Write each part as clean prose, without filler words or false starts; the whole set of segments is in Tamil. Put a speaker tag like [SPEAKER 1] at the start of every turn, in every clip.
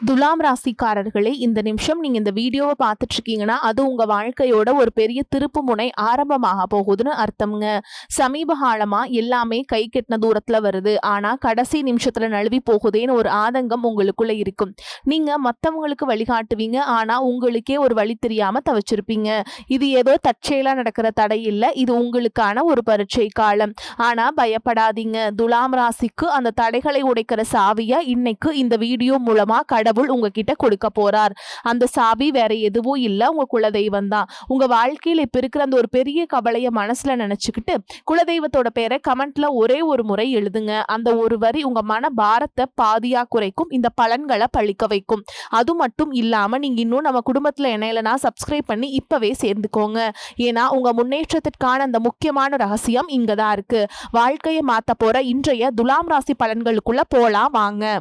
[SPEAKER 1] துலாம் ராசிக்காரர்களே, இந்த நிமிஷம் நீங்க இந்த வீடியோவை பார்த்துட்டு இருக்கீங்கன்னா அது உங்க வாழ்க்கையோட ஒரு பெரிய திருப்பு முனை ஆரம்பமாக போகுதுன்னு அர்த்தம்ங்க. சமீப காலமா எல்லாமே கை கெட்டின தூரத்துல வருது, ஆனா கடைசி நிமிஷத்துல நழுவி போகுதேன்னு ஒரு ஆதங்கம் உங்களுக்குள்ள இருக்கும். நீங்க மத்தவங்களுக்கு வழிகாட்டுவீங்க, ஆனா உங்களுக்கே ஒரு வழி தெரியாம தவிச்சிருப்பீங்க. இது ஏதோ தற்செயலா நடக்கிற தடை இல்லை, இது உங்களுக்கான ஒரு பரீட்சை காலம். ஆனா பயப்படாதீங்க, துலாம் ராசிக்கு அந்த தடைகளை உடைக்கிற சாவியா இன்னைக்கு இந்த வீடியோ மூலமா கடவுள் உங்ககிட்ட கொடுக்க போறார். அந்த சாவி வேற எதுவும் இல்ல, உங்க குலதெய்வம் தான். உங்க வாழ்க்கையில் இப்ப இருக்கிற அந்த ஒரு பெரிய கவலைய மனசுல நினைச்சுக்கிட்டு குலதெய்வத்தோட பேரை கமெண்ட்ல ஒரே ஒரு முறை எழுதுங்க. அந்த ஒரு வரி உங்க மன பாரத்தை பாதியா குறைக்கும், இந்த பலன்களை பழிக்க வைக்கும். அது மட்டும் இல்லாம நீங்க இன்னும் நம்ம குடும்பத்துல இணையலனா சப்ஸ்கிரைப் பண்ணி இப்பவே சேர்ந்துக்கோங்க. ஏன்னா உங்க முன்னேற்றத்திற்கான அந்த முக்கியமான ரகசியம் இங்கதான் இருக்கு. வாழ்க்கையை மாத்த போற இன்றைய துலாம் ராசி பலன்களுக்குள்ள போலாம் வாங்க.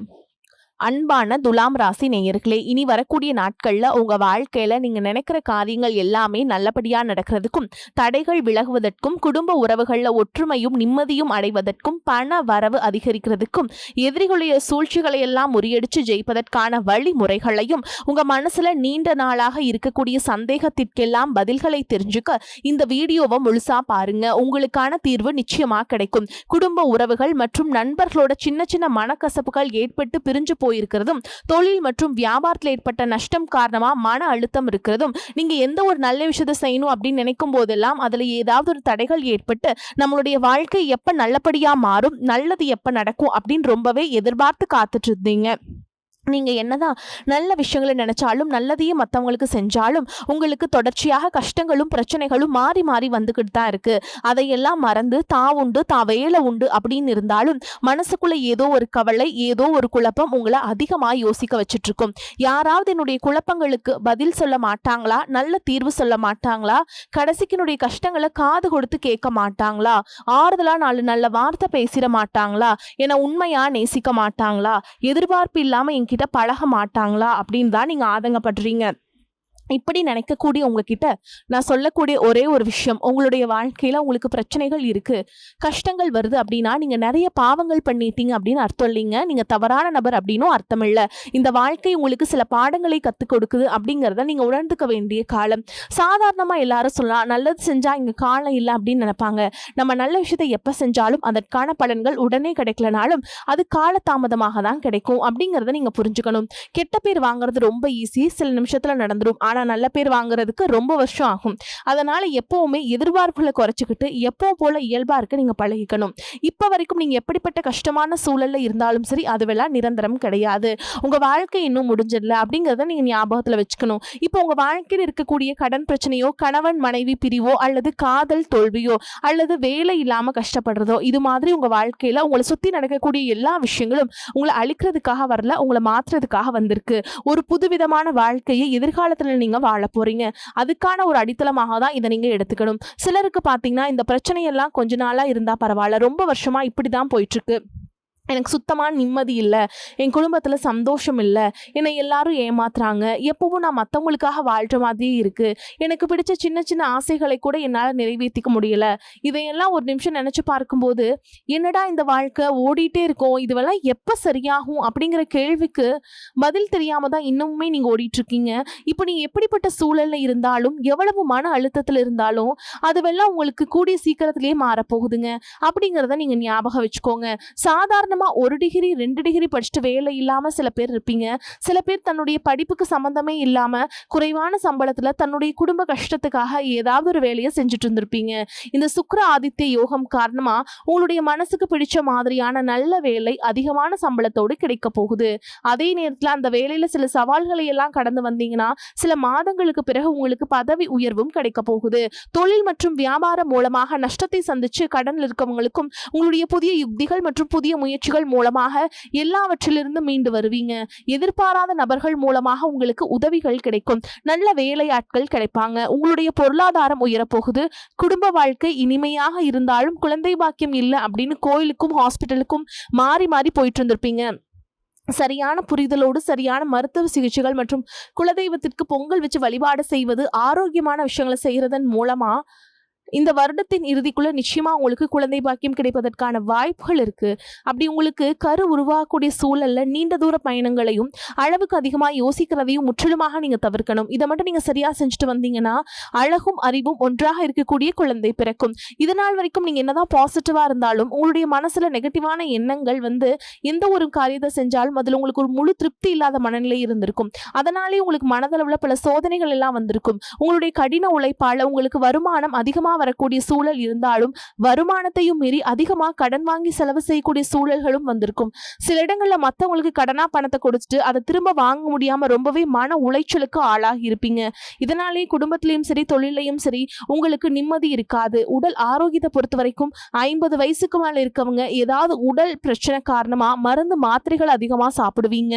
[SPEAKER 1] அன்பான துலாம் ராசி நேயர்களே, இனி வரக்கூடிய நாட்கள்ல உங்க வாழ்க்கையில நீங்க நினைக்கிற காரியங்கள் எல்லாமே நல்லபடியா நடக்கிறதுக்கும், தடைகள் விலகுவதற்கும், குடும்ப உறவுகள்ல ஒற்றுமையும் நிம்மதியும் அடைவதற்கும், பண வரவு அதிகரிக்கிறதுக்கும், எதிரிகளுடைய சூழ்ச்சிகளை எல்லாம் முறியடிச்சு ஜெயிப்பதற்கான வழிமுறைகளையும், உங்க மனசுல நீண்ட நாளாக இருக்கக்கூடிய சந்தேகத்திற்கெல்லாம் பதில்களை தெரிஞ்சுக்க இந்த வீடியோவை முழுசா பாருங்க. உங்களுக்கான தீர்வு நிச்சயமா கிடைக்கும். குடும்ப உறவுகள் மற்றும் நண்பர்களோட சின்ன சின்ன மனக்கசப்புகள் ஏற்பட்டு பிரிஞ்சு போயிருக்கிறதும், தொழில் மற்றும் வியாபாரத்தில் ஏற்பட்ட நஷ்டம் காரணமா மன அழுத்தம் இருக்கிறதும், நீங்க எந்த ஒரு நல்ல விஷயத்தை செய்யணும் அப்படின்னு நினைக்கும் போதெல்லாம் அதுல ஏதாவது ஒரு தடைகள் ஏற்பட்டு நம்மளுடைய வாழ்க்கை எப்ப நல்லபடியா மாறும், நல்லது எப்ப நடக்கும் அப்படின்னு ரொம்பவே எதிர்பார்த்து காத்துட்டு இருந்தீங்க. நீங்க என்னதான் நல்ல விஷயங்களை நினைச்சாலும், நல்லதையே மற்றவங்களுக்கு செஞ்சாலும் உங்களுக்கு தொடர்ச்சியாக கஷ்டங்களும் பிரச்சனைகளும் மாறி மாறி வந்துகிட்டு தான் இருக்கு. அதையெல்லாம் மறந்து தான் உண்டு தான் வேலை உண்டு அப்படின்னு இருந்தாலும் மனசுக்குள்ள ஏதோ ஒரு கவலை, ஏதோ ஒரு குழப்பம் உங்களை அதிகமாக யோசிக்க வச்சுட்டு இருக்கும். யாராவது என்னுடைய குழப்பங்களுக்கு பதில் சொல்ல மாட்டாங்களா, நல்ல தீர்வு சொல்ல மாட்டாங்களா, கடைசிக்கு என்னுடைய கஷ்டங்களை காது கொடுத்து கேட்க மாட்டாங்களா, ஆறுதலா நாலு நல்ல வார்த்தை பேசிட மாட்டாங்களா, என உண்மையா நேசிக்க மாட்டாங்களா, எதிர்பார்ப்பு இல்லாம கிட்ட பழக மாட்டாங்களா அப்படின்னு தான் நீங்க ஆதங்கப்படுறீங்க. இப்படி நினைக்கக்கூடிய உங்ககிட்ட நான் சொல்லக்கூடிய ஒரே ஒரு விஷயம், உங்களுடைய வாழ்க்கையில உங்களுக்கு பிரச்சனைகள் இருக்கு, கஷ்டங்கள் வருது அப்படின்னா நீங்க நிறைய பாவங்கள் பண்ணிட்டீங்க அப்படின்னு அர்த்தம் இல்லைங்க. நீங்க தவறான நபர் அப்படின்னும் அர்த்தம் இல்லை. இந்த வாழ்க்கை உங்களுக்கு சில பாடங்களை கற்றுக் கொடுக்குது அப்படிங்கிறத நீங்க உணர்ந்துக்க வேண்டிய காலம். சாதாரணமா எல்லாரும் சொல்லலாம், நல்லது செஞ்சா இங்க காலம் இல்லை அப்படின்னு நினைப்பாங்க. நம்ம நல்ல விஷயத்தை எப்ப செஞ்சாலும் அதற்கான பலன்கள் உடனே கிடைக்கலனாலும் அது காலதாமதமாக தான் கிடைக்கும் அப்படிங்கிறத நீங்க புரிஞ்சுக்கணும். கெட்ட பேர் வாங்குறது ரொம்ப ஈஸி, சில நிமிஷத்துல நடந்துடும். ஆனால் நல்ல பேர் வாங்குறதுக்கு ரொம்ப வருஷம் ஆகும். அதனால எப்பவுமே எதிர்பார்ப்புகளை குறைச்சிக்கிட்டு எப்போ போல இயல்பா இருக்க நீங்க பழகிக்கணும். இப்போ வரைக்கும் நீங்க எப்படிப்பட்ட கஷ்டமான சூழல்ல இருந்தாலும் சரி, அதுவெல்லாம் நிரந்தரம் கிடையாது. உங்க வாழ்க்கை இன்னும் முடிஞ்சிடல அப்படிங்கிறத நீங்க ஞாபகத்துல வச்சுக்கணும். இப்போ உங்க வாழ்க்கையில் இருக்கக்கூடிய கடன் பிரச்சனையோ, கணவன் மனைவி பிரிவோ, அல்லது காதல் தோல்வியோ, அல்லது வேலை இல்லாம கஷ்டப்படுறதோ, இது மாதிரி உங்க வாழ்க்கையில உங்களை சுத்தி நடக்கக்கூடிய எல்லா விஷயங்களும் உங்களை அழிக்கிறதுக்காக வரல, உங்களை மாற்றுறதுக்காக வந்திருக்கு. ஒரு புதுவிதமான வாழ்க்கையை எதிர்காலத்துல நீங்க வாழ போறீங்க. அதுக்கான ஒரு அடித்தளமாக தான் இதை நீங்க எடுத்துக்கணும். சிலருக்கு பாத்தீங்கன்னா இந்த பிரச்சனையெல்லாம் கொஞ்ச நாளா இருந்தா பரவாயில்ல, ரொம்ப வருஷமா இப்படிதான் போயிட்டு இருக்கு, எனக்கு சுத்தமான நிம்மதி இல்லை, என் குடும்பத்தில் சந்தோஷம் இல்லை, என்னை எல்லாரும் ஏமாத்துறாங்க, எப்பவும் நான் மற்றவங்களுக்காக வாழ்கிற மாதிரியே இருக்குது, எனக்கு பிடிச்ச சின்ன சின்ன ஆசைகளை கூட என்னால் நிறைவேற்றிக்க முடியலை, இதையெல்லாம் ஒரு நிமிஷம் நினச்சி பார்க்கும்போது என்னடா இந்த வாழ்க்கை ஓடிட்டே இருக்கும், இதுவெல்லாம் எப்போ சரியாகும் அப்படிங்கிற கேள்விக்கு பதில் தெரியாமல் தான் இன்னுமே நீங்கள் ஓடிட்டுருக்கீங்க. இப்போ நீங்கள் எப்படிப்பட்ட சூழலில் இருந்தாலும், எவ்வளவு மன அழுத்தத்தில் இருந்தாலும் அதுவெல்லாம் உங்களுக்கு கூடிய சீக்கிரத்திலேயே மாறப்போகுதுங்க அப்படிங்கிறத நீங்கள் ஞாபகம் வச்சுக்கோங்க. சாதாரண 1 டிகிரி 2 டிகிரி படிச்சுட்டு வேலை இல்லாம சில பேர் இருப்பீங்க. சில பேர் தன்னுடைய படிப்புக்கு சம்பந்தமே இல்லாம குறைவான சம்பளத்துல தன்னுடைய குடும்ப கஷ்டத்துக்காக ஏதாவது ஒரு வேலையை செஞ்சுட்டு இருந்திருப்பீங்க. இந்த சுக்கிர ஆதித்ய யோகம் காரணமா உங்களுடைய மனசுக்கு பிடிச்ச மாதிரியான நல்ல வேலை அதிகமான சம்பளத்தோடு கிடைக்க போகுது. அதே நேரத்துல அந்த வேலையில சில சவால்களை எல்லாம் கடந்து வந்தீங்கன்னா சில மாதங்களுக்கு பிறகு உங்களுக்கு பதவி உயர்வும் கிடைக்க போகுது. தொழில் மற்றும் வியாபாரம் மூலமாக நஷ்டத்தை சந்திச்சு கடனில் இருக்கவங்களுக்கும் உங்களுடைய புதிய யுக்திகள் மற்றும் புதிய முயற்சி மூலமாக எல்லாவற்றிலிருந்து மீண்டு வருவீங்க. எதிர்பாராத நபர்கள் மூலமாக உங்களுக்கு உதவிகள் கிடைக்கும். நல்ல வேலையாட்கள் கிடைப்பாங்க. உங்களுடைய பொருளாதாரம் உயரப்போகுது. குடும்ப வாழ்க்கை இனிமையாக இருந்தாலும் குழந்தை பாக்கியம் இல்லை அப்படின்னு கோயிலுக்கும் ஹாஸ்பிட்டலுக்கும் மாறி மாறி போயிட்டு இருந்திருப்பீங்க. சரியான புரிதலோடு சரியான மருத்துவ சிகிச்சைகள் மற்றும் குலதெய்வத்திற்கு பொங்கல் வச்சு வழிபாடு செய்வது, ஆரோக்கியமான விஷயங்களை செய்யறதன் மூலமா இந்த வருடத்தின் இறுதிக்குள்ள நிச்சயமா உங்களுக்கு குழந்தை பாக்கியம் கிடைப்பதற்கான வாய்ப்புகள் இருக்கு. அப்படி உங்களுக்கு கரு உருவாகக்கூடிய சூழல்ல நீண்ட தூர பயணங்களையும் அளவுக்கு அதிகமா யோசிக்கிறதையும் முற்றிலுமாக நீங்க தவிர்க்கணும். இதை மட்டும் நீங்க சரியா செஞ்சுட்டு வந்தீங்கன்னா அழகும் அறிவும் ஒன்றாக இருக்கக்கூடிய குழந்தை பிறக்கும். இதனால் வரைக்கும் நீங்க என்னதான் பாசிட்டிவா இருந்தாலும் உங்களுடைய மனசுல நெகட்டிவான எண்ணங்கள் எந்த ஒரு காரியத்தை செஞ்சாலும் அதுல உங்களுக்கு ஒரு முழு திருப்தி இல்லாத மனநிலை இருந்திருக்கும். அதனாலே உங்களுக்கு மனதளவுல பல சோதனைகள் எல்லாம் வந்திருக்கும். உங்களுடைய கடின உழைப்பால உங்களுக்கு வருமானம் அதிகமா வரக்கூடிய சூழல் இருந்தாலும் வருமானத்தையும் மீறி அதிகமா கடன் வாங்கி செலவு செய்யக்கூடிய சூழல்களும் வந்திருக்கும். சில இடங்கள்ல மத்தவங்களுக்கு கடனா பணத்தை கொடுத்துட்டு அதை திரும்ப வாங்க முடியாம ரொம்பவே மன உளைச்சலுக்கு ஆளாகி இருப்பீங்க. இதனாலே குடும்பத்திலையும் சரி தொழிலையும் சரி உங்களுக்கு நிம்மதி இருக்காது. உடல் ஆரோக்கியத்தை பொறுத்த வரைக்கும் 50 வயசுக்கு மேல இருக்கவங்க ஏதாவது உடல் பிரச்சனை காரணமா மருந்து மாத்திரைகள் அதிகமா சாப்பிடுவீங்க.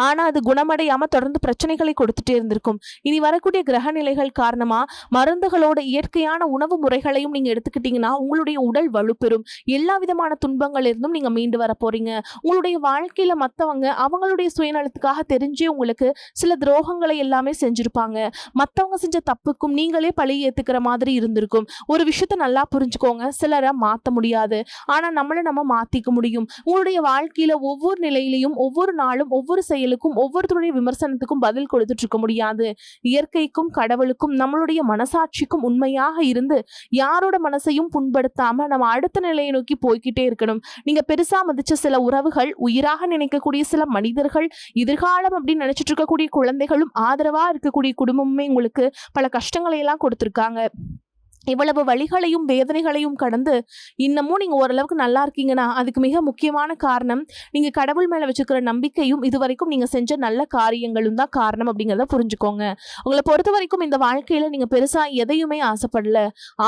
[SPEAKER 1] ஆனா அது குணமடையாம தொடர்ந்து பிரச்சனைகளை கொடுத்துட்டே இருந்திருக்கும். இனி வரக்கூடிய கிரக நிலைகள் காரணமா மருந்துகளோட இயற்கையான உணவு முறைகளையும் நீங்க எடுத்துக்கிட்டீங்கன்னா உங்களுடைய உடல் வலுப்பெறும். எல்லா விதமான துன்பங்கள் இருந்தும் நீங்க மீண்டு வர போறீங்க. உங்களுடைய வாழ்க்கையில மத்தவங்க அவங்களுடைய சுயநலத்துக்காக தெரிஞ்சே உங்களுக்கு சில துரோகங்களை எல்லாமே செஞ்சிருப்பாங்க. மத்தவங்க செஞ்ச தப்புக்கும் நீங்களே பழி ஏத்துக்கிற மாதிரி இருந்திருக்கும். ஒரு விஷயத்த நல்லா புரிஞ்சுக்கோங்க, சிலரை மாத்த முடியாது, ஆனா நம்ம மாத்திக்க முடியும். உங்களுடைய வாழ்க்கையில ஒவ்வொரு நிலையிலையும் ஒவ்வொரு நாளும் ஒவ்வொரு செயலுக்கும் ஒவ்வொருத்தருடைய விமர்சனத்துக்கும் பதில் கொடுத்துட்டு இருக்க முடியாது. இயற்கைக்கும் கடவுளுக்கும் நம்மளுடைய மனசாட்சிக்கும் உண்மையாக இருந்து யாரோட மனசையும் புண்படுத்தாம நம்ம அடுத்த நிலையை நோக்கி போய்கிட்டே இருக்கணும். நீங்க பெருசா மதிச்ச சில உறவுகள், உயிராக நினைக்கக்கூடிய சில மனிதர்கள், எதிர்காலம் அப்படின்னு நினைச்சிட்டு இருக்கக்கூடிய குழந்தைகளும் ஆதரவா இருக்கக்கூடிய குடும்பமுமே உங்களுக்கு பல கஷ்டங்களை எல்லாம் கொடுத்திருக்காங்க. இவ்வளவு வழிகளையும் வேதனைகளையும் கடந்து இன்னமும் நீங்க ஓரளவுக்கு நல்லா இருக்கீங்கன்னா அதுக்கு மிக முக்கியமான காரணம் நீங்க கடவுள் மேல வச்சுக்கிற நம்பிக்கையும் இதுவரைக்கும் நீங்க செஞ்ச நல்ல காரியங்களும் தான் காரணம் அப்படிங்கிறத புரிஞ்சுக்கோங்க. உங்களை பொறுத்த வரைக்கும் இந்த வாழ்க்கையில நீங்க பெருசா எதையுமே ஆசைப்படல.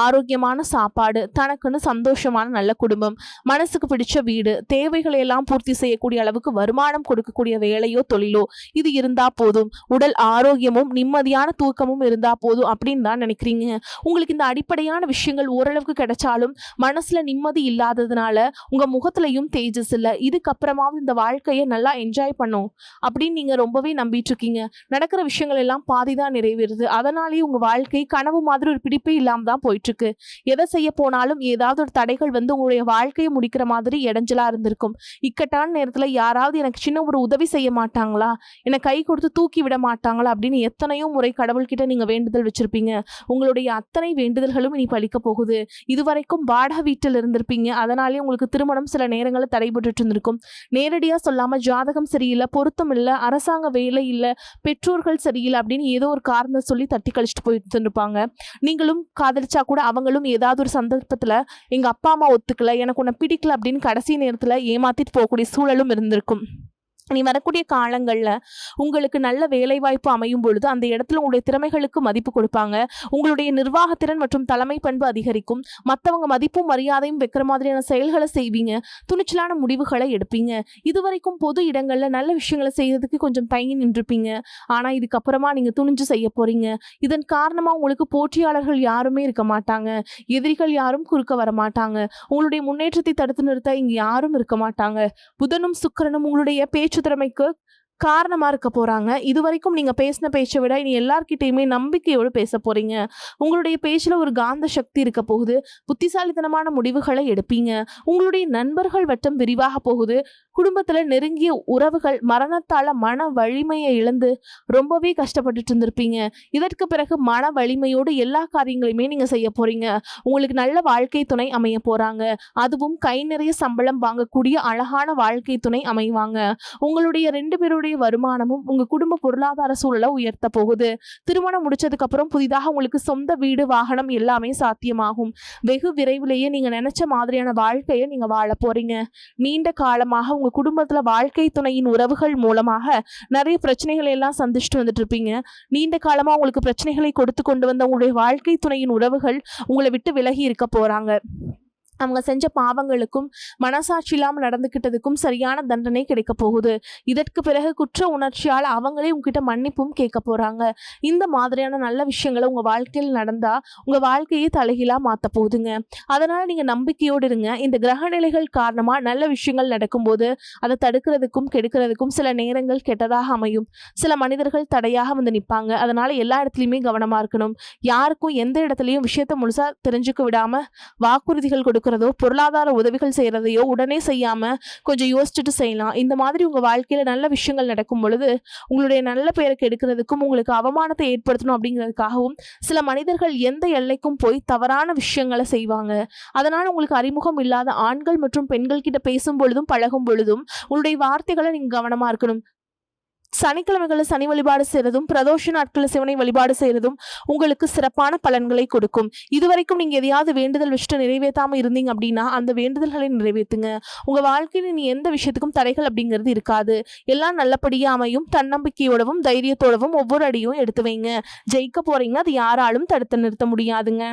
[SPEAKER 1] ஆரோக்கியமான சாப்பாடு, தனக்குன்னு சந்தோஷமான நல்ல குடும்பம், மனசுக்கு பிடிச்ச வீடு, தேவைகளை எல்லாம் பூர்த்தி செய்யக்கூடிய அளவுக்கு வருமானம் கொடுக்கக்கூடிய வேலையோ தொழிலோ இது இருந்தா போதும். உடல் ஆரோக்கியமும் நிம்மதியான தூக்கமும் இருந்தா போதும் அப்படின்னு தான் நினைக்கிறீங்க. உங்களுக்கு இந்த அடிப்படையான விஷயங்கள் ஓரளவுக்கு கிடைச்சாலும் மனசுல நிம்மதி இல்லாததுனால உங்க முகத்திலையும் தேஜஸ் இல்ல. இதுக்கப்புறமாவது இந்த வாழ்க்கையை நல்லா என்ஜாய் பண்ணும் அப்படின்னு நீங்க ரொம்பவே நம்பிட்டு இருக்கீங்க. நடக்கிற விஷயங்கள் எல்லாம் பாதிதான் நிறைவேறுது. அதனாலேயே உங்க வாழ்க்கை கனவு மாதிரி ஒரு பிடிப்பே இல்லாம தான் போயிட்டு இருக்கு. எதை செய்ய போனாலும் ஏதாவது ஒரு தடைகள் உங்களுடைய வாழ்க்கையை முடிக்கிற மாதிரி இடைஞ்சலா இருந்திருக்கும். இக்கட்டான நேரத்துல யாராவது எனக்கு சின்ன ஒரு உதவி செய்ய மாட்டாங்களா, என்னை கை கொடுத்து தூக்கி விட மாட்டாங்களா அப்படின்னு எத்தனையோ முறை கடவுள்கிட்ட நீங்க வேண்டுதல் வச்சிருப்பீங்க. உங்களுடைய அத்தனை வேண்டுதல்களும் இனி பலிக்க போகுது. இதுவரைக்கும் வாடகை வீட்டில் இருந்திருப்பீங்க. அதனாலே உங்களுக்கு திருமணம் சில நேரங்களில் தடைபட்டு இருந்திருக்கும். நேரடியா சொல்லாம ஜாதகம் சரியில்லை, பொருத்தம் இல்லை, அரசாங்க வேலை இல்லை, பெற்றோர்கள் சரியில்லை அப்படின்னு ஏதோ ஒரு காரணம் சொல்லி தட்டி கழிச்சிட்டு போயிட்டு இருப்பாங்க. நீங்களும் காதலிச்சா கூட அவங்களும் ஏதாவது ஒரு சந்தர்ப்பத்துல எங்க அப்பா அம்மா ஒத்துக்கல, எனக்கு உன்னை பிடிக்கல அப்படின்னு கடைசி நேரத்துல ஏமாத்திட்டு போகக்கூடிய சூழலும் இருந்திருக்கும். நீ வரக்கூடிய காலங்களில் உங்களுக்கு நல்ல வேலைவாய்ப்பு அமையும் பொழுது அந்த இடத்துல உங்களுடைய திறமைகளுக்கு மதிப்பு கொடுப்பாங்க. உங்களுடைய நிர்வாகத்திறன் மற்றும் தலைமை பண்பு அதிகரிக்கும். மற்றவங்க மதிப்பும் மரியாதையும் வைக்கிற மாதிரியான செயல்களை செய்வீங்க. துணிச்சலான முடிவுகளை எடுப்பீங்க. இதுவரைக்கும் பொது இடங்களில் நல்ல விஷயங்களை செய்யறதுக்கு கொஞ்சம் தயங்கி நின்றுப்பீங்க. ஆனால் இதுக்கப்புறமா நீங்கள் துணிஞ்சு செய்ய போறீங்க. இதன் காரணமாக உங்களுக்கு போட்டியாளர்கள் யாருமே இருக்க மாட்டாங்க. எதிரிகள் யாரும் குறுக்க வர மாட்டாங்க. உங்களுடைய முன்னேற்றத்தை தடுத்து நிறுத்த இங்கே யாரும் இருக்க மாட்டாங்க. புதனும் சுக்கிரனும் உங்களுடைய பேச்சு திறமைக்கு காரணமா இருக்க போறாங்க. இதுவரைக்கும் நீங்க பேசின பேச்சை விட இனி எல்லார்கிட்டையுமே நம்பிக்கையோடு பேச போறீங்க. உங்களுடைய பேச்சுல ஒரு காந்த சக்தி இருக்க போகுது. புத்திசாலித்தனமான முடிவுகளை எடுப்பீங்க. உங்களுடைய நண்பர்கள் வட்டம் விரிவாக போகுது. குடும்பத்துல நெருங்கிய உறவுகள் மரணத்தால மன வலிமையை இழந்து ரொம்பவே கஷ்டப்பட்டுட்டு இருந்திருப்பீங்க. இதற்கு பிறகு மன வலிமையோடு எல்லா காரியங்களையுமே நீங்க செய்ய போறீங்க. உங்களுக்கு நல்ல வாழ்க்கை துணை அமைய போறாங்க. அதுவும் கை நிறைய சம்பளம் வாங்கக்கூடிய அழகான வாழ்க்கை துணை அமைவாங்க. உங்களுடைய 2 பேருடைய வருமானமும் உங்க குடும்ப பொருளாதார சூழலை உயர்த்த போகுது. திருமணம் முடிச்சதுக்கு அப்புறம் புதிதாக உங்களுக்கு சொந்த வீடு, வாகனம் எல்லாமே சாத்தியமாகும். வெகு விரைவிலேயே நீங்க நினைச்ச மாதிரியான வாழ்க்கையை நீங்க வாழ போறீங்க. நீண்ட காலமாக உங்க குடும்பத்துல வாழ்க்கை துணையின் உறவுகள் மூலமாக நிறைய பிரச்சனைகளை எல்லாம் சந்திச்சுட்டு வந்துட்டு இருப்பீங்க. நீண்ட காலமா உங்களுக்கு பிரச்சனைகளை கொடுத்து கொண்டு வந்த உங்களுடைய வாழ்க்கை துணையின் உறவுகள் உங்களை விட்டு விலகி இருக்க போறாங்க. அவங்க செஞ்ச பாவங்களுக்கும் மனசாட்சி இல்லாமல் நடந்துக்கிட்டதுக்கும் சரியான தண்டனை கிடைக்க போகுது. இதற்கு பிறகு குற்ற உணர்ச்சியால் அவங்களே உங்ககிட்ட மன்னிப்பும் கேட்க போறாங்க. இந்த மாதிரியான நல்ல விஷயங்களை உங்க வாழ்க்கையில் நடந்தா உங்க வாழ்க்கையை தலைகீழா மாத்த போகுதுங்க. அதனால நீங்க நம்பிக்கையோடு இருங்க. இந்த கிரக நிலைகள் காரணமா நல்ல விஷயங்கள் நடக்கும்போது அதை தடுக்கிறதுக்கும் கெடுக்கிறதுக்கும் சில நேரங்கள் கெட்டதாக அமையும். சில மனிதர்கள் தடையாக வந்து நிற்பாங்க. அதனால எல்லா இடத்துலையுமே கவனமா இருக்கணும். யாருக்கும் எந்த இடத்துலையும் விஷயத்த முழுசா தெரிஞ்சுக்க விடாம வாக்குறுதிகள் கொடுக்கிறதோ பொருளாதார உதவிகள் செய்யறதையோ உடனே செய்யாம கொஞ்சம் யோசிச்சுட்டு செய்யலாம். இந்த மாதிரி உங்க வாழ்க்கையில நல்ல விஷயங்கள் நடக்கும் பொழுது உங்களுடைய நல்ல பெயருக்கு எடுக்கிறதுக்கும் உங்களுக்கு அவமானத்தை ஏற்படுத்தணும் அப்படிங்கிறதுக்காகவும் சில மனிதர்கள் எந்த எல்லைக்கும் போய் தவறான விஷயங்களை செய்வாங்க. அதனால உங்களுக்கு அறிமுகம் இல்லாத ஆண்கள் மற்றும் பெண்கள் கிட்ட பேசும் பொழுதும் பழகும் பொழுதும் உங்களுடைய வார்த்தைகளை நீங்க கவனமா இருக்கணும். சனிக்கிழமைகளில் சனி வழிபாடு செய்யறதும் பிரதோஷ நாட்களில் சிவனை வழிபாடு செய்யறதும் உங்களுக்கு சிறப்பான பலன்களை கொடுக்கும். இதுவரைக்கும் நீங்க எதையாவது வேண்டுதல் வச்சுட்டு நிறைவேற்றாம இருந்தீங்க அப்படின்னா அந்த வேண்டுதல்களை நிறைவேற்றுங்க. உங்க வாழ்க்கையில் நீ எந்த விஷயத்துக்கும் தடைகள் அப்படிங்கிறது இருக்காது. எல்லாம் நல்லபடியா அமையும். தன்னம்பிக்கையோடவும் தைரியத்தோடவும் ஒவ்வொரு அடியும் எடுத்து வைங்க. ஜெயிக்க போறீங்க. அது யாராலும் தடுத்து நிறுத்த முடியாதுங்க.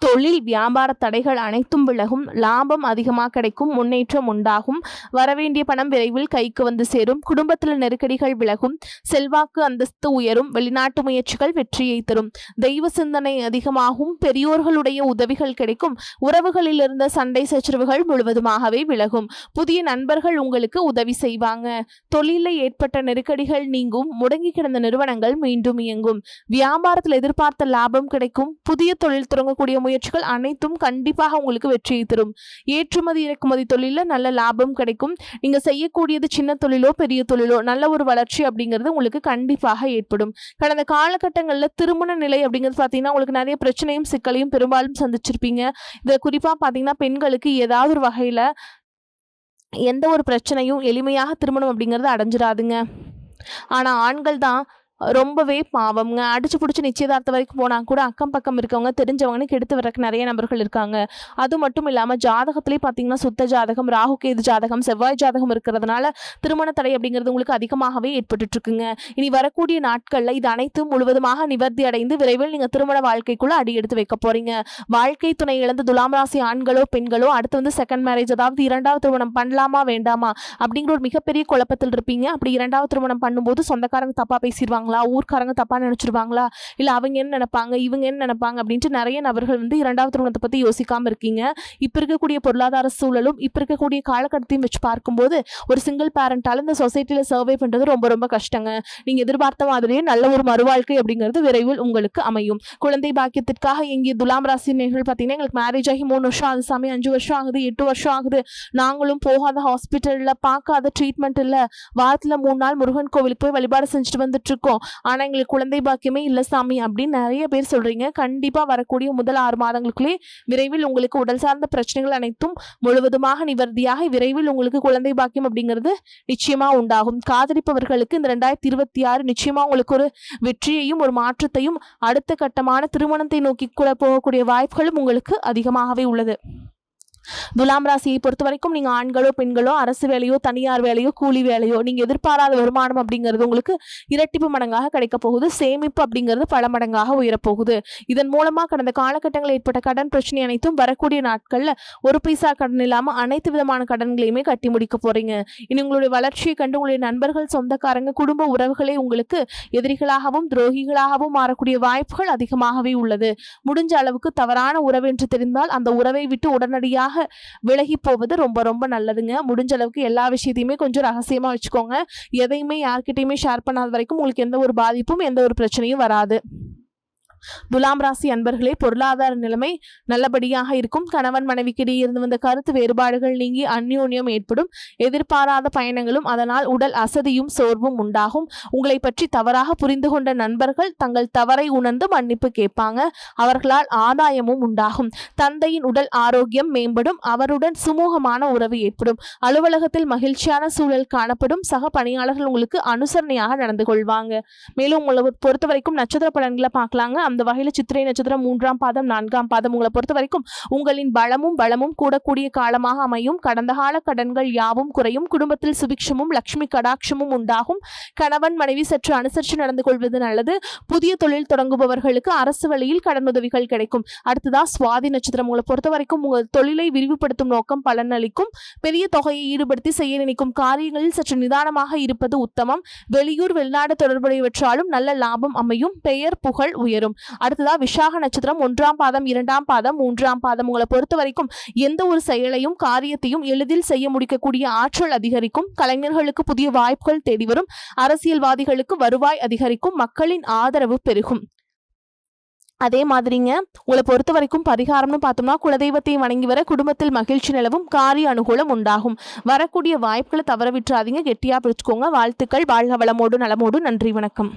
[SPEAKER 1] தொழில் வியாபார தடைகள் அனைத்தும் விலகும். லாபம் அதிகமாக கிடைக்கும். முன்னேற்றம் உண்டாகும். வரவேண்டிய பணம் விரைவில் கைக்கு வந்து சேரும். குடும்பத்தில் நெருக்கடிகள் விலகும். செல்வாக்கு அந்தஸ்து உயரும். வெளிநாட்டு முயற்சிகள் வெற்றியை தரும். தெய்வ சிந்தனை அதிகமாகும். பெரியோர்களுடைய உதவிகள் கிடைக்கும். உறவுகளில் இருந்த சண்டை சச்சரவுகள் முழுவதுமாகவே விலகும். புதிய நண்பர்கள் உங்களுக்கு உதவி செய்வாங்க. தொழிலில் ஏற்பட்ட நெருக்கடிகள் நீங்கும். முடங்கி கிடந்த நிறுவனங்கள் மீண்டும் இயங்கும். வியாபாரத்தில் எதிர்பார்த்த லாபம் கிடைக்கும். புதிய தொழில் தொடங்கக்கூடிய முயற்சிகள் அனைத்தும் கண்டிப்பாக உங்களுக்கு வெற்றியை தரும். ஏற்றுமதி இறக்குமதி தொழில நல்ல லாபம் கிடைக்கும். நீங்க செய்யக்கூடியது சின்ன தொழிலோ பெரிய தொழிலோ நல்ல ஒரு வளர்ச்சி அப்படிங்கிறது உங்களுக்கு கண்டிப்பாக ஏற்படும். கடந்த காலகட்டங்களில் திருமண நிலை அப்படிங்கிறது பார்த்தீங்கன்னா உங்களுக்கு நிறைய பிரச்சனையும் சிக்கலையும் பெரும்பாலும் சந்திச்சிருப்பீங்க. இதை குறிப்பாக பார்த்தீங்கன்னா பெண்களுக்கு ஏதாவது ஒரு வகையில் எந்த ஒரு பிரச்சனையும் எளிமையாக திருமணம் அப்படிங்கிறது அடைஞ்சிடாதுங்க. ஆனால் ஆண்கள் தான் ரொம்பவே பாவம்ங்க. அடிச்சு பிடிச்சி நிச்சயதார்த்தம் வரைக்கும் போனால் கூட அக்கம் பக்கம் இருக்கவங்க தெரிஞ்சவங்கன்னு கெடுத்து வரக்கு நிறைய நபர்கள் இருக்காங்க. அது மட்டும் இல்லாமல் ஜாதகத்திலே பார்த்தீங்கன்னா சுத்த ஜாதகம், ராகு கேது ஜாதகம், செவ்வாய் ஜாதகம் இருக்கிறதுனால திருமண தடை அப்படிங்கிறது உங்களுக்கு அதிகமாகவே ஏற்பட்டு இருக்குங்க. இனி வரக்கூடிய நாட்களில் இது அனைத்தும் முழுவதுமாக நிவர்த்தி அடைந்து விரைவில் நீங்கள் திருமண வாழ்க்கைக்குள்ள அடி எடுத்து வைக்க போறீங்க. வாழ்க்கை துணை இழந்த துலாம் ராசி ஆண்களோ பெண்களோ அடுத்து வந்து செகண்ட் மேரேஜ், அதாவது இரண்டாவது திருமணம் பண்ணலாமா வேண்டாமா அப்படிங்கிற ஒரு மிகப்பெரிய குழப்பத்தில் இருப்பீங்க. அப்படி இரண்டாவது திருமணம் பண்ணும்போது சொந்தக்காரங்க தப்பா பேசிடுவாங்க, ஊர்க்காரங்க தப்பா நினைச்சிருவாங்களா, இல்ல அவங்க என்ன நினைப்பாங்க, இவங்க என்ன நினைப்பாங்க அப்படின்ட்டு நிறைய நபர்கள் வந்து இரண்டாவது திருமணத்தை பத்தி யோசிக்காம இருக்கீங்க. இப்ப இருக்கக்கூடிய பொருளாதார சூழலும் இப்ப இருக்கக்கூடிய காலகட்டத்தையும் வச்சு பார்க்கும்போது ஒரு சிங்கிள் பேரண்டால இந்த சொசைட்டில சர்வே பண்றது ரொம்ப ரொம்ப கஷ்டங்க. நீங்க எதிர்பார்த்த மாதிரியே நல்ல ஒரு மறுவாழ்க்கை அப்படிங்கிறது விரைவில் உங்களுக்கு அமையும். குழந்தை பாக்கியத்திற்காக எங்கிய துலாம் ராசி நேர்கள் பார்த்தீங்கன்னா எங்களுக்கு மேரேஜ் ஆகி 3 வருஷம் ஆகுது சாமி, 5 வருஷம் ஆகுது, 8 வருஷம் ஆகுது, நாங்களும் போகாத ஹாஸ்பிட்டல்ல பார்க்காத ட்ரீட்மெண்ட் இல்ல, வாரத்துல 3 நாள் முருகன் கோவிலுக்கு போய் வழிபாடு செஞ்சுட்டு வந்துட்டு இருக்கோம், ஆனா எங்களுக்கு குழந்தை பாக்கியமே இல்ல சாமி அப்படின்னு நிறைய பேர் சொல்றீங்க. கண்டிப்பா வரக்கூடிய முதல் 6 மாதங்களுக்குள்ளே விரைவில் உங்களுக்கு உடல் சார்ந்த பிரச்சனைகள் அனைத்தும் முழுவதுமாக நிவர்த்தியாக விரைவில் உங்களுக்கு குழந்தை பாக்கியம் அப்படிங்கிறது நிச்சயமா உண்டாகும். காதலிப்பவர்களுக்கு இந்த 2026 நிச்சயமா உங்களுக்கு ஒரு வெற்றியையும் ஒரு மாற்றத்தையும் அடுத்த கட்டமான திருமணத்தை நோக்கி கூட போகக்கூடிய வாய்ப்புகளும் உங்களுக்கு அதிகமாகவே உள்ளது. துலாம் ராசியை பொறுத்த வரைக்கும் நீங்க ஆண்களோ பெண்களோ அரசு வேலையோ தனியார் வேலையோ கூலி வேலையோ நீங்க எதிர்பாராத வருமானம் அப்படிங்கிறது உங்களுக்கு இரட்டிப்பு மடங்காக கிடைக்க போகுது. சேமிப்பு அப்படிங்கிறது பல மடங்காக உயரப்போகுது. இதன் மூலமா கடந்த காலகட்டங்களில் ஏற்பட்ட கடன் பிரச்சனை அனைத்தும் வரக்கூடிய நாட்கள்ல ஒரு பைசா கடன் இல்லாம அனைத்து விதமான கடன்களையுமே கட்டி முடிக்க போறீங்க. இனி உங்களுடைய வளர்ச்சியை கண்டு உங்களுடைய நண்பர்கள், சொந்தக்காரங்க, குடும்ப உறவுகளே உங்களுக்கு எதிரிகளாகவும் துரோகிகளாகவும் மாறக்கூடிய வாய்ப்புகள் அதிகமாகவே உள்ளது. முடிஞ்ச அளவுக்கு தவறான உறவு என்று தெரிந்தால் அந்த உறவை விட்டு உடனடியாக விலகி போவது ரொம்ப ரொம்ப நல்லதுங்க. முடிஞ்ச அளவுக்கு எல்லா விஷயத்தையுமே கொஞ்சம் ரகசியமா வச்சுக்கோங்க. எதையுமே யார்கிட்டயுமே ஷேர் பண்ணாத வரைக்கும் உங்களுக்கு எந்த ஒரு பாதிப்பும் எந்த ஒரு பிரச்சனையும் வராது. துலாம் ராசி அன்பர்களே, பொருளாதார நிலைமை நல்லபடியாக இருக்கும். கணவன் மனைவிக்கிடையே இருந்து வந்த கருத்து வேறுபாடுகள் நீங்கி அந்யோன்யம் ஏற்படும். எதிர்பாராத பயணங்களும் அதனால் உடல் அசதியும் சோர்வும் உண்டாகும். உங்களை பற்றி தவறாக புரிந்து கொண்ட நண்பர்கள் தங்கள் தவறை உணர்ந்து மன்னிப்பு கேட்பாங்க. அவர்களால் ஆதாயமும் உண்டாகும். தந்தையின் உடல் ஆரோக்கியம் மேம்படும். அவருடன் சுமூகமான உறவு ஏற்படும். அலுவலகத்தில் மகிழ்ச்சியான சூழல் காணப்படும். சக பணியாளர்கள் உங்களுக்கு அனுசரணையாக நடந்து கொள்வாங்க. மேலும் உங்களை பொறுத்த வரைக்கும் நட்சத்திர பலன்களை பார்க்கலாங்க. அந்த வகையில சித்திரை நட்சத்திரம் 3ஆம் பாதம் 4ஆம் பாதம் உங்களை பொறுத்த வரைக்கும் உங்களின் பலமும் கூடக்கூடிய காலமாக அமையும். கடந்த கால கடன்கள் யாவும் குறையும். குடும்பத்தில் சுபிக்ஷமும் லட்சுமி கடாட்சமும் உண்டாகும். கணவன் மனைவி சற்று அனுசரித்து நடந்து கொள்வது நல்லது. புதிய தொழில் தொடங்குபவர்களுக்கு அரசு வழியில் கடனுதவிகள் கிடைக்கும். அடுத்ததா சுவாதி நட்சத்திரம் உங்களை பொறுத்த வரைக்கும் உங்கள் தொழிலை விரிவுபடுத்தும் நோக்கம் பலனளிக்கும். பெரிய தொகையை ஈடுபடுத்தி செய்ய நினைக்கும் காரியங்களில் சற்று நிதானமாக இருப்பது உத்தமம். வெளியூர் வெளிநாடு தொடர்புடையவற்றாலும் நல்ல லாபம் அமையும். பெயர் புகழ் உயரும். அடுத்ததா விசாக நட்சத்திரம் 1ஆம் பாதம் 2ஆம் பாதம் 3ஆம் பாதம் உங்களை பொறுத்த வரைக்கும் எந்த ஒரு செயலையும் காரியத்தையும் எளிதில் செய்ய முடிக்கக்கூடிய ஆற்றல் அதிகரிக்கும். கலைஞர்களுக்கு புதிய வாய்ப்புகள் தேடி வரும். அரசியல்வாதிகளுக்கு வருவாய் அதிகரிக்கும். மக்களின் ஆதரவு பெருகும். அதே மாதிரிங்க உங்களை பொறுத்த வரைக்கும் பரிகாரம்னு பார்த்தோம்னா குலதெய்வத்தை வணங்கி வர குடும்பத்தில் மகிழ்ச்சி நிலவும். காரிய அனுகூலம் உண்டாகும். வரக்கூடிய வாய்ப்புகளை தவற விட்டுறாதீங்க. கெட்டியா பிடிச்சுக்கோங்க. வாழ்த்துக்கள். வாழ்க வளமோடு நலமோடு. நன்றி, வணக்கம்.